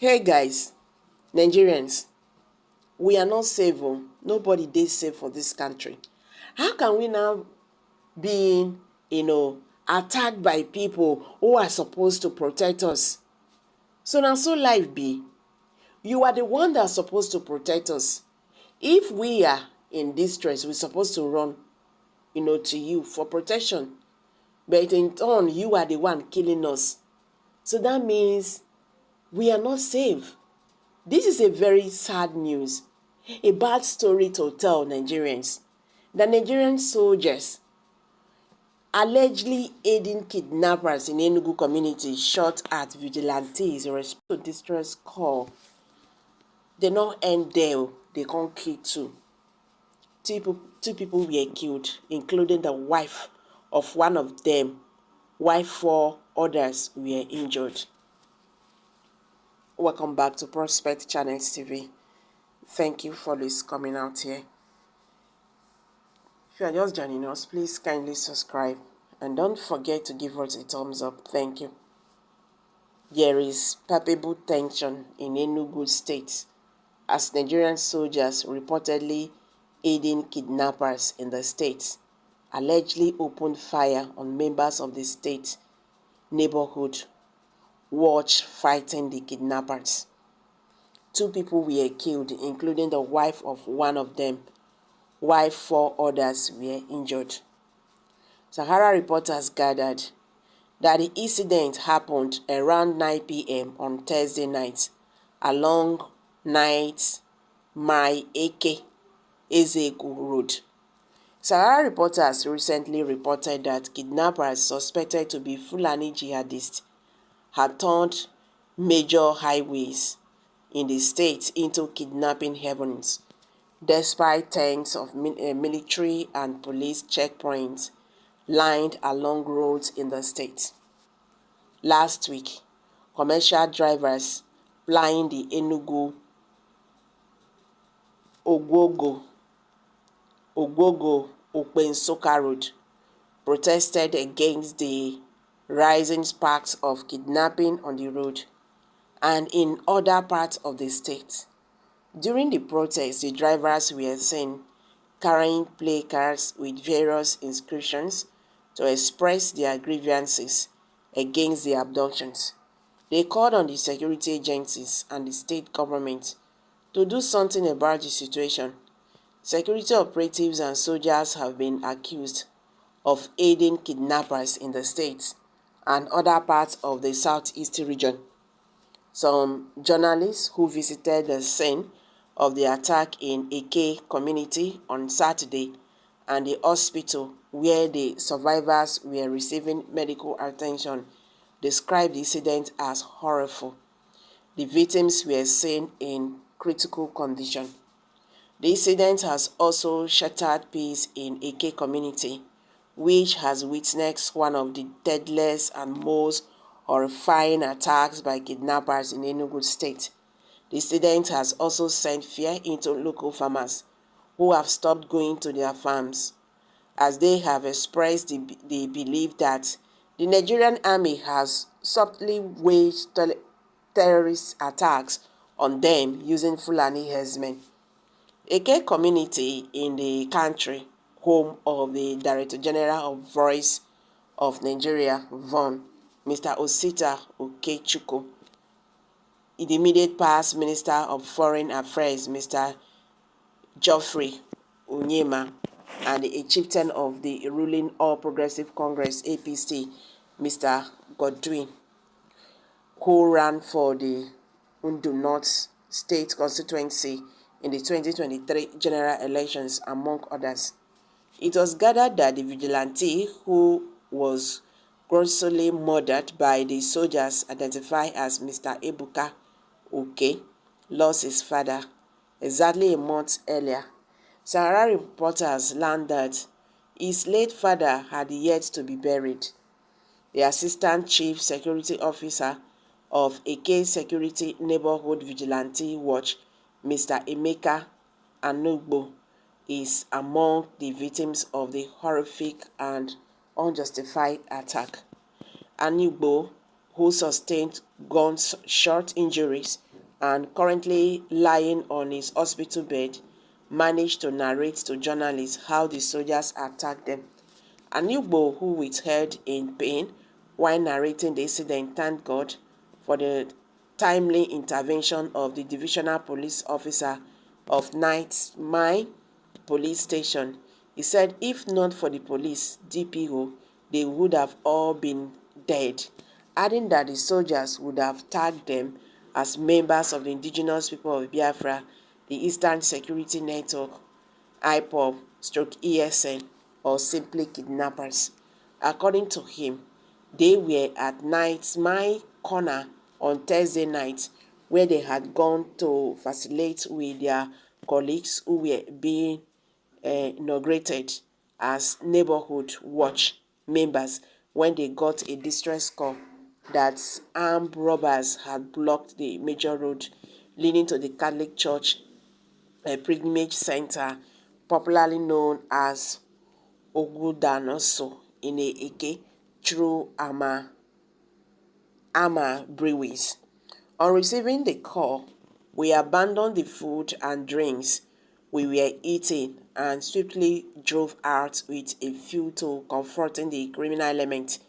Hey guys, Nigerians, we are not safe. Nobody is safe for this country. How can we now be, attacked by people who are supposed to protect us? So now so life be. You are the one that's supposed to protect us. If we are in distress, we're supposed to run, to you for protection. But in turn, you are the one killing us. So that means we are not safe. This is a very sad news, a bad story to tell Nigerians. The Nigerian soldiers allegedly aiding kidnappers in Enugu community shot at vigilantes in response to distress call. They not end there, they can't kill two. Two people were killed, including the wife of one of them, while 4 others were injured. Welcome back to Prospect Channels TV. Thank you for this coming out here. If you are just joining us, please kindly subscribe and don't forget to give us a thumbs up. Thank you. There is palpable tension in Enugu State as Nigerian soldiers reportedly aiding kidnappers in the state allegedly opened fire on members of the state neighborhood watch fighting the kidnappers. 2 people were killed, including the wife of one of them, while 4 others were injured. Sahara reporters gathered that the incident happened around 9 p.m. on Thursday night along Night Mai Eke Ezegu Road. Sahara reporters recently reported that kidnappers suspected to be Fulani jihadists had turned major highways in the state into kidnapping havens, despite tens of military and police checkpoints lined along roads in the state. Last week, commercial drivers plying the Enugu Ogwogo Okpensoka Road protested against the rising sparks of kidnapping on the road and in other parts of the state. During the protest, the drivers were seen carrying placards with various inscriptions to express their grievances against the abductions. They called on the security agencies and the state government to do something about the situation. Security operatives and soldiers have been accused of aiding kidnappers in the state and other parts of the southeast region. Some journalists who visited the scene of the attack in Eke community on Saturday and the hospital where the survivors were receiving medical attention described the incident as horrible. The victims were seen in critical condition. The incident has also shattered peace in Eke community, which has witnessed one of the deadliest and most horrifying attacks by kidnappers in Enugu State. The incident has also sent fear into local farmers who have stopped going to their farms, as they have expressed the belief that the Nigerian army has subtly waged terrorist attacks on them using Fulani herdsmen. Eke community in the country, home of the Director General of Voice of Nigeria, VON, Mr. Osita Okechukwu, the immediate past Minister of Foreign Affairs, Mr. Geoffrey Onyema, and a chieftain of the ruling All Progressive Congress, APC, Mr. K1dñ, who ran for the Ondo North State constituency in the 2023 general elections, among others. It was gathered that the vigilante, who was grossly murdered by the soldiers identified as Mr. Ebuka Oke, lost his father exactly a month earlier. Sahara reporters learned that his late father had yet to be buried. The Assistant Chief Security Officer of Eke Security Neighborhood Vigilante Watch, Mr. Emeka Anugbo, is among the victims of the horrific and unjustified attack. Anugbo, who sustained gunshot injuries, and currently lying on his hospital bed, managed to narrate to journalists how the soldiers attacked them. Ãiding, who withheld in pain while narrating the incident, thanked God for the timely intervention of the divisional police officer of Ãiding police station. He said if not for the police DPO, they would have all been dead, adding that the soldiers would have tagged them as members of the indigenous people of Biafra, the Eastern Security Network, IPOB/ESN, or simply kidnappers. According to him, they were at my corner on Thursday night, where they had gone to facilitate with their colleagues who were being inaugurated as neighborhood watch members when they got a distress call that armed robbers had blocked the major road leading to the Catholic Church pilgrimage center, popularly known as Ogudanoso in Eke, through Ama breweries. On receiving the call, we abandoned the food and drinks we were eating and swiftly drove out with a view to confronting the criminal element.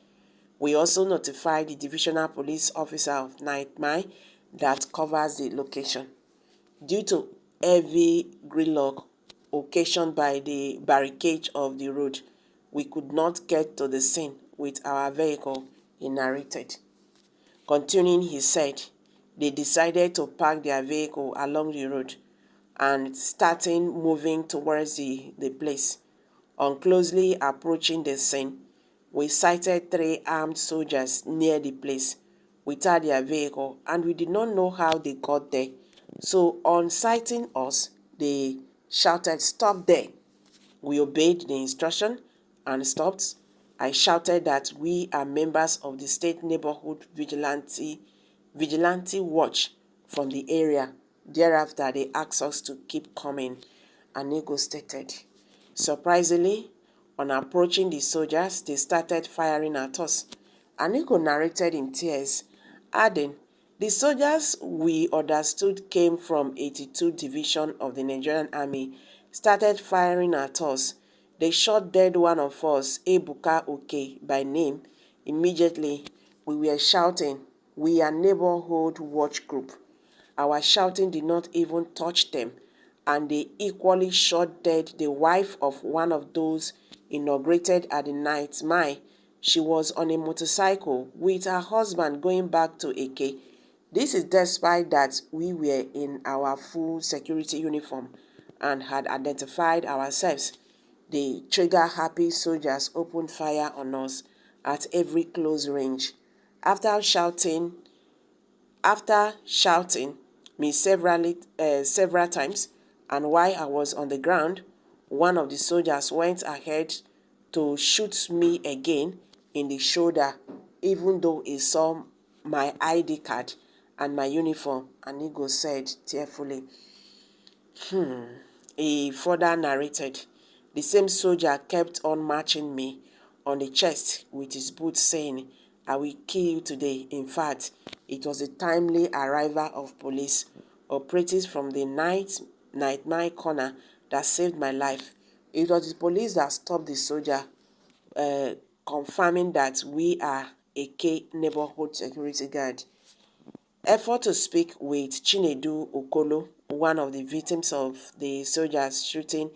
We also notified the divisional police officer of Ãiding that covers the location. Due to heavy gridlock occasioned by the barricade of the road, we could not get to the scene with our vehicle, he narrated. Continuing, he said they decided to park their vehicle along the road and starting moving towards the place. On closely approaching the scene, we sighted 3 armed soldiers near the place without their vehicle, and we did not know how they got there. So on sighting us, they shouted, "Stop there." We obeyed the instruction and stopped. I shouted that we are members of the state neighborhood vigilante watch from the area. Thereafter, they asked us to keep coming, Ãiding stated. Surprisingly, on approaching the soldiers, they started firing at us. Ãiding narrated in tears, adding, "The soldiers we understood came from 82 Division of the Nigerian Army started firing at us. They shot dead one of us, Ebuka Oke by name. Immediately, we were shouting, 'We are neighborhood watch group.' Our shouting did not even touch them, and they equally shot dead the wife of one of those inaugurated at the Ãiding. She was on a motorcycle with her husband going back to Eke. This is despite that we were in our full security uniform and had identified ourselves. The trigger-happy soldiers opened fire on us at every close range. After shouting me several times, and while I was on the ground, one of the soldiers went ahead to shoot me again in the shoulder, even though he saw my ID card and my uniform," Ãiding said tearfully. He further narrated, "The same soldier kept on marching me on the chest with his boot, saying, 'I will kill you today.' In fact, it was the timely arrival of police operatives from the Ãiding corner that saved my life. It was the police that stopped the soldier, confirming that we are a K neighborhood security guard." Effort to speak with Chinedu Okolo, one of the victims of the soldiers' shooting,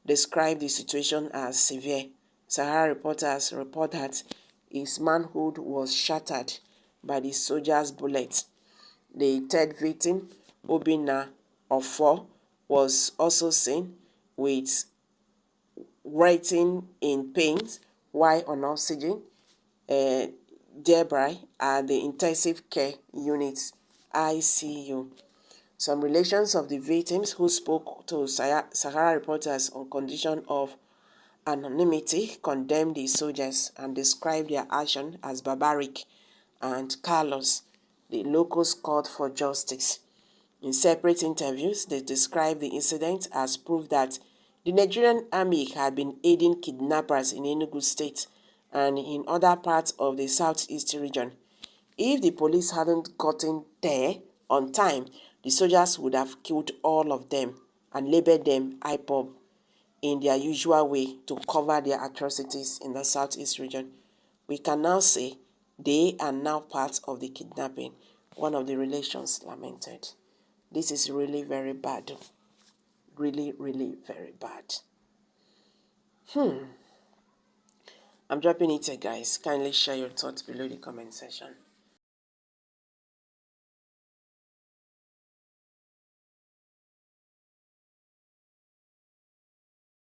described the situation as severe. Sahara reporters report that his manhood was shattered by the soldier's bullet. The third victim, Obinna Ofo, was also seen with writhing in pain while on oxygen, thereby at the intensive care unit ICU. Some relations of the victims who spoke to Sahara reporters on condition of anonymity condemned the soldiers and described their action as barbaric and callous. The locals called for justice. In separate interviews, they described the incident as proof that the Nigerian army had been aiding kidnappers in Enugu state and in other parts of the southeast region. If the police hadn't gotten there on time, the soldiers would have killed all of them and labeled them IPOB in their usual way to cover their atrocities in the southeast region. We can now say they are now part of the kidnapping, one of the relations lamented. This is really very bad. Really, really very bad. I'm dropping it here, guys. Kindly share your thoughts below the comment section.